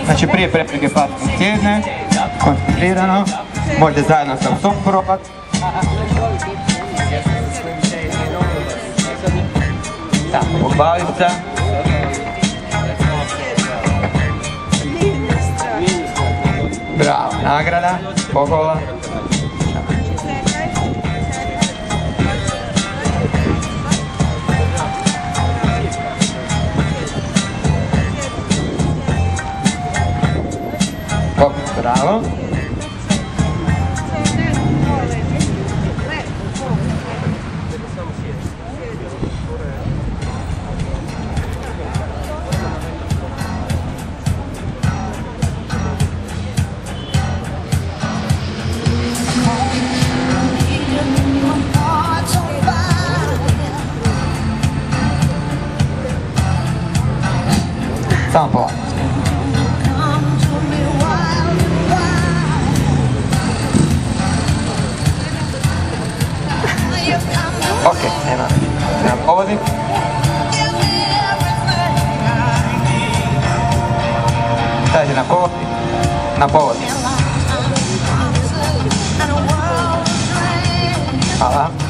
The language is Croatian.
Znači prije prepreke patke sjedne, koncentrirano, možete zajedno sa psom probat. Tako, pobavica. Bravo, nagrada, pohvala. Bravo. Samo polako. Ok, nema povodi. Stavite na povodi. Na povodi. Hvala.